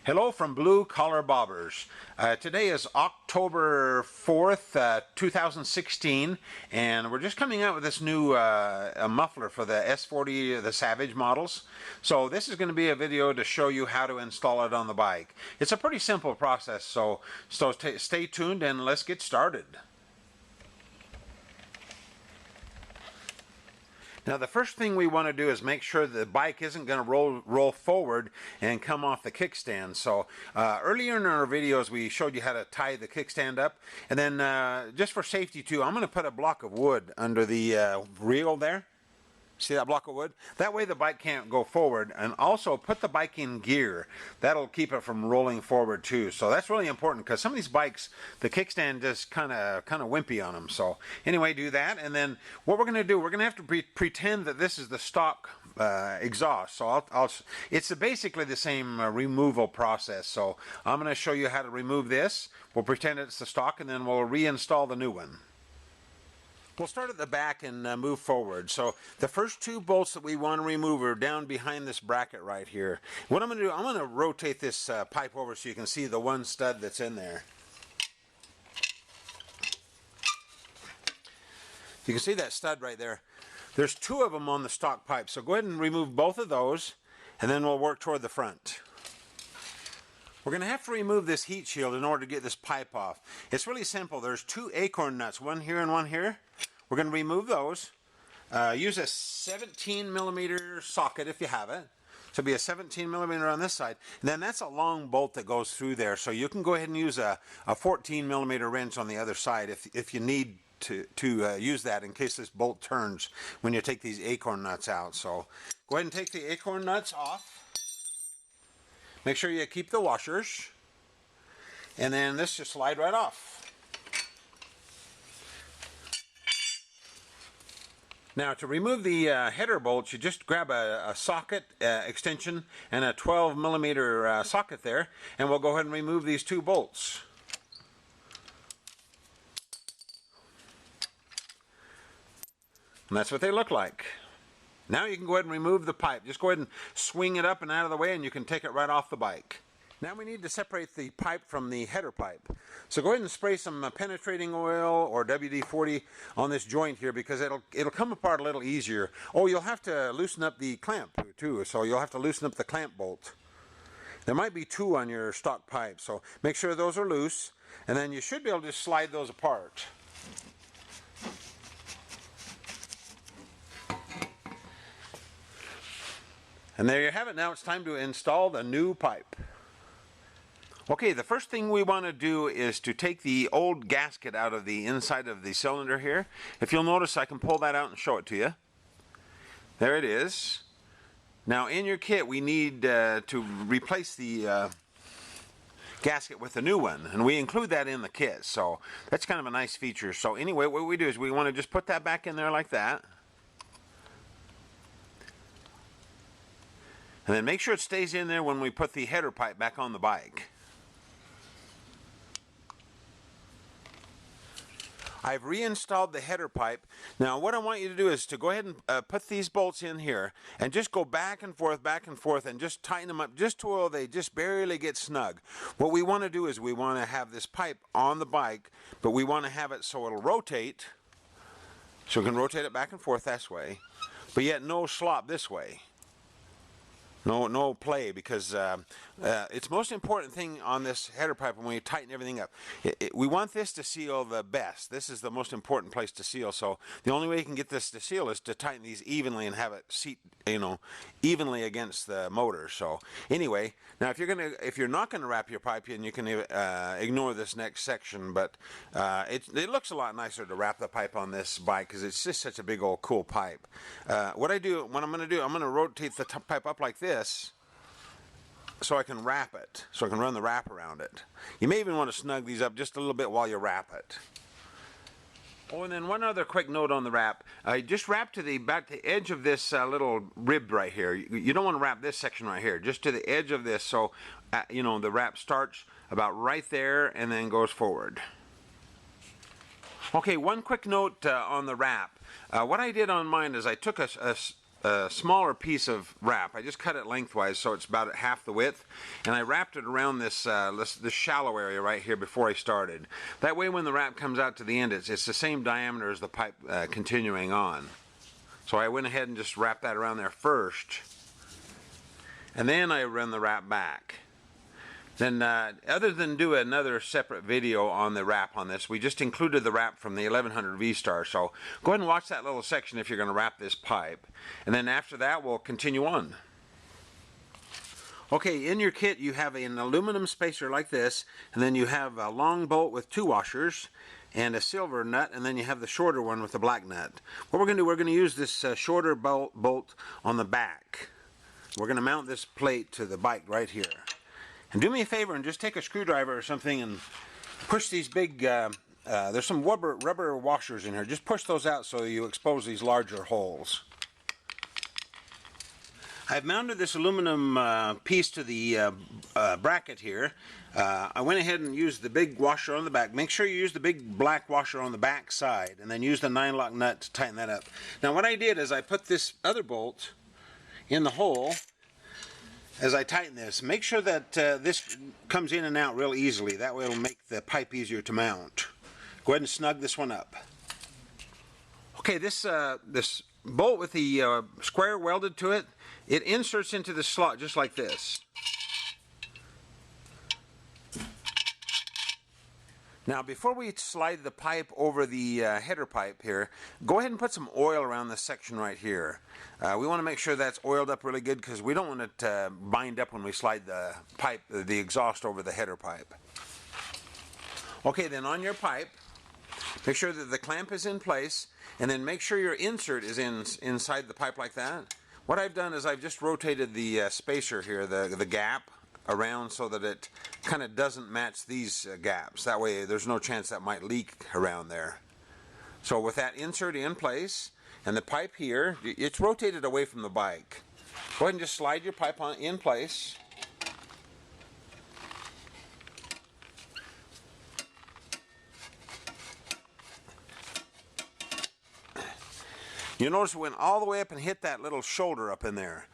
Hello from Blue Collar Bobbers. Today is October 4th, 2016, and we're just coming out with this new a muffler for the S40, the Savage models. So this is going to be a video to show you how to install it on the bike. It's a pretty simple process, so stay tuned and let's get started. Now the first thing we want to do is make sure the bike isn't going to roll forward and come off the kickstand. So earlier in our videos we showed you how to tie the kickstand up, and then just for safety too, I'm going to put a block of wood under the reel there. See that block of wood? That way the bike can't go forward, and also put the bike in gear. That'll keep it from rolling forward too. So that's really important because some of these bikes, the kickstand is kind of wimpy on them. So anyway, do that, and then what we're going to do, we're going to have to pretend that this is the stock exhaust. So it's basically the same removal process. So I'm going to show you how to remove this. We'll pretend it's the stock, and then we'll reinstall the new one. We'll start at the back and move forward. So the first two bolts that we want to remove are down behind this bracket right here. What I'm going to do, I'm going to rotate this pipe over so you can see the one stud that's in there. You can see that stud right there. There's two of them on the stock pipe. So go ahead and remove both of those, and then we'll work toward the front. We're going to have to remove this heat shield in order to get this pipe off. It's really simple. There's two acorn nuts, one here and one here. We're going to remove those. Use a 17mm socket if you have it. So it'll be a 17mm on this side. And then that's a long bolt that goes through there. So you can go ahead and use a 14mm wrench on the other side if you need to use that in case this bolt turns when you take these acorn nuts out. So go ahead and take the acorn nuts off. Make sure you keep the washers, and then this just slide right off. Now to remove the header bolts, you just grab a socket extension and a 12mm socket there, and we'll go ahead and remove these two bolts. And that's what they look like. Now you can go ahead and remove the pipe. Just go ahead and swing it up and out of the way, and you can take it right off the bike. Now we need to separate the pipe from the header pipe. So go ahead and spray some penetrating oil or WD-40 on this joint here, because it'll come apart a little easier. Oh, you'll have to loosen up the clamp too, so you'll have to loosen up the clamp bolt. There might be two on your stock pipe, so make sure those are loose, and then you should be able to just slide those apart. And there you have it. Now it's time to install the new pipe. Okay, the first thing we want to do is to take the old gasket out of the inside of the cylinder here. If you'll notice, I can pull that out and show it to you. There it is. Now in your kit we need to replace the gasket with a new one, and we include that in the kit, so that's kind of a nice feature. So anyway, what we do is we want to just put that back in there like that. And then make sure it stays in there when we put the header pipe back on the bike. I've reinstalled the header pipe. Now what I want you to do is to go ahead and put these bolts in here and just go back and forth and just tighten them up just till they just barely get snug. What we want to do is we want to have this pipe on the bike, but we want to have it so it'll rotate, so we can rotate it back and forth this way, but yet no slop this way. No play, because it's most important thing on this header pipe when we tighten everything up. We want this to seal the best. This is the most important place to seal. So the only way you can get this to seal is to tighten these evenly and have it seat, evenly against the motor. So anyway, now if you're not gonna wrap your pipe in, you can ignore this next section. But it looks a lot nicer to wrap the pipe on this bike because it's just such a big old cool pipe. What I'm gonna rotate the pipe up like this, so I can wrap it, so I can run the wrap around it. You may even want to snug these up just a little bit while you wrap it. Oh, and then one other quick note on the wrap. Just wrap to the edge of this little rib right here. You don't want to wrap this section right here, just to the edge of this, so the wrap starts about right there and then goes forward. Okay, one quick note on the wrap. What I did on mine is I took a a smaller piece of wrap. I just cut it lengthwise so it's about at half the width, and I wrapped it around this shallow area right here before I started. That way when the wrap comes out to the end, it's the same diameter as the pipe continuing on. So I went ahead and just wrapped that around there first, and then I run the wrap back. Then other than do another separate video on the wrap on this, we just included the wrap from the 1100 V-Star. So go ahead and watch that little section if you're going to wrap this pipe. And then after that, we'll continue on. Okay, in your kit you have an aluminum spacer like this, and then you have a long bolt with 2 washers and a silver nut, and then you have the shorter one with the black nut. What we're going to do, we're going to use this shorter bolt on the back. We're going to mount this plate to the bike right here. And do me a favor and just take a screwdriver or something and push these big, there's some rubber washers in here. Just push those out so you expose these larger holes. I've mounted this aluminum piece to the bracket here. I went ahead and used the big washer on the back. Make sure you use the big black washer on the back side, and then use the 9-lock nut to tighten that up. Now what I did is I put this other bolt in the hole. As I tighten this, make sure that this comes in and out real easily. That way it'll make the pipe easier to mount. Go ahead and snug this one up. Okay, this bolt with the square welded to it, it inserts into the slot just like this. Now before we slide the pipe over the header pipe here, go ahead and put some oil around this section right here. We want to make sure that's oiled up really good because we don't want it to bind up when we slide the pipe, the exhaust over the header pipe. Okay, then on your pipe, make sure that the clamp is in place, and then make sure your insert is inside the pipe like that. What I've done is I've just rotated the spacer here, the gap, around so that it kind of doesn't match these gaps. That way there's no chance that might leak around there. So with that insert in place and the pipe here, it's rotated away from the bike. Go ahead and just slide your pipe in place. You notice it went all the way up and hit that little shoulder up in there.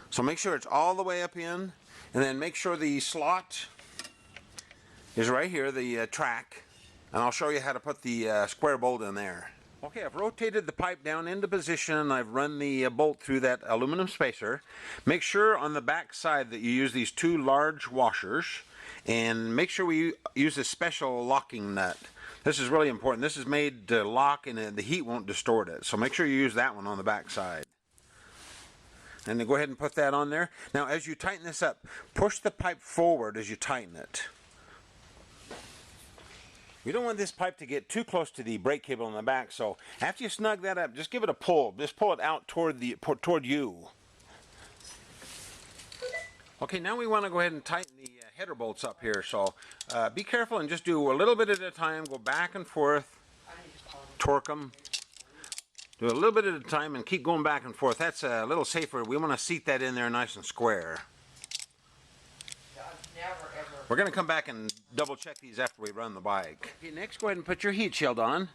So make sure it's all the way up in. And then make sure the slot is right here, the track, and I'll show you how to put the square bolt in there. Okay, I've rotated the pipe down into position. I've run the bolt through that aluminum spacer. Make sure on the back side that you use these 2 large washers, and make sure we use a special locking nut. This is really important. This is made to lock and the heat won't distort it, so make sure you use that one on the back side. And then go ahead and put that on there. Now as you tighten this up, push the pipe forward as you tighten it. We don't want this pipe to get too close to the brake cable in the back, so after you snug that up, just give it a pull. Just pull it out toward you. Okay, now we want to go ahead and tighten the header bolts up here, so be careful and just do a little bit at a time. Go back and forth, torque them. Do a little bit at a time and keep going back and forth. That's a little safer. We want to seat that in there nice and square. We're going to come back and double check these after we run the bike. Okay, next go ahead and put your heat shield on.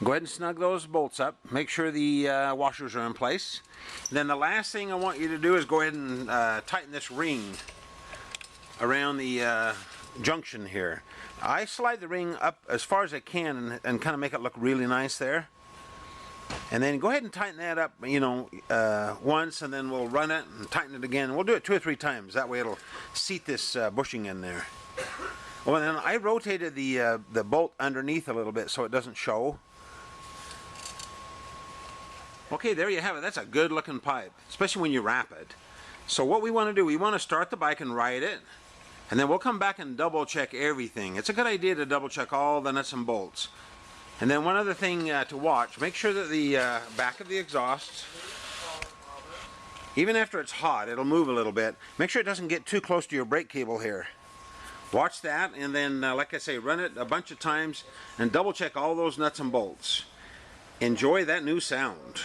Go ahead and snug those bolts up. Make sure the washers are in place. Then the last thing I want you to do is go ahead and tighten this ring around the junction here. I slide the ring up as far as I can and kind of make it look really nice there. And then go ahead and tighten that up, you know, once, and then we'll run it and tighten it again. We'll do it 2 or 3 times. That way it'll seat this bushing in there. Well, and then I rotated the bolt underneath a little bit so it doesn't show. Okay, there you have it. That's a good looking pipe, especially when you wrap it. So what we want to do, we want to start the bike and ride it, and then we'll come back and double check everything. It's a good idea to double check all the nuts and bolts. And then one other thing to watch, make sure that the back of the exhaust, even after it's hot, it'll move a little bit. Make sure it doesn't get too close to your brake cable here. Watch that, and then, like I say, run it a bunch of times and double check all those nuts and bolts. Enjoy that new sound.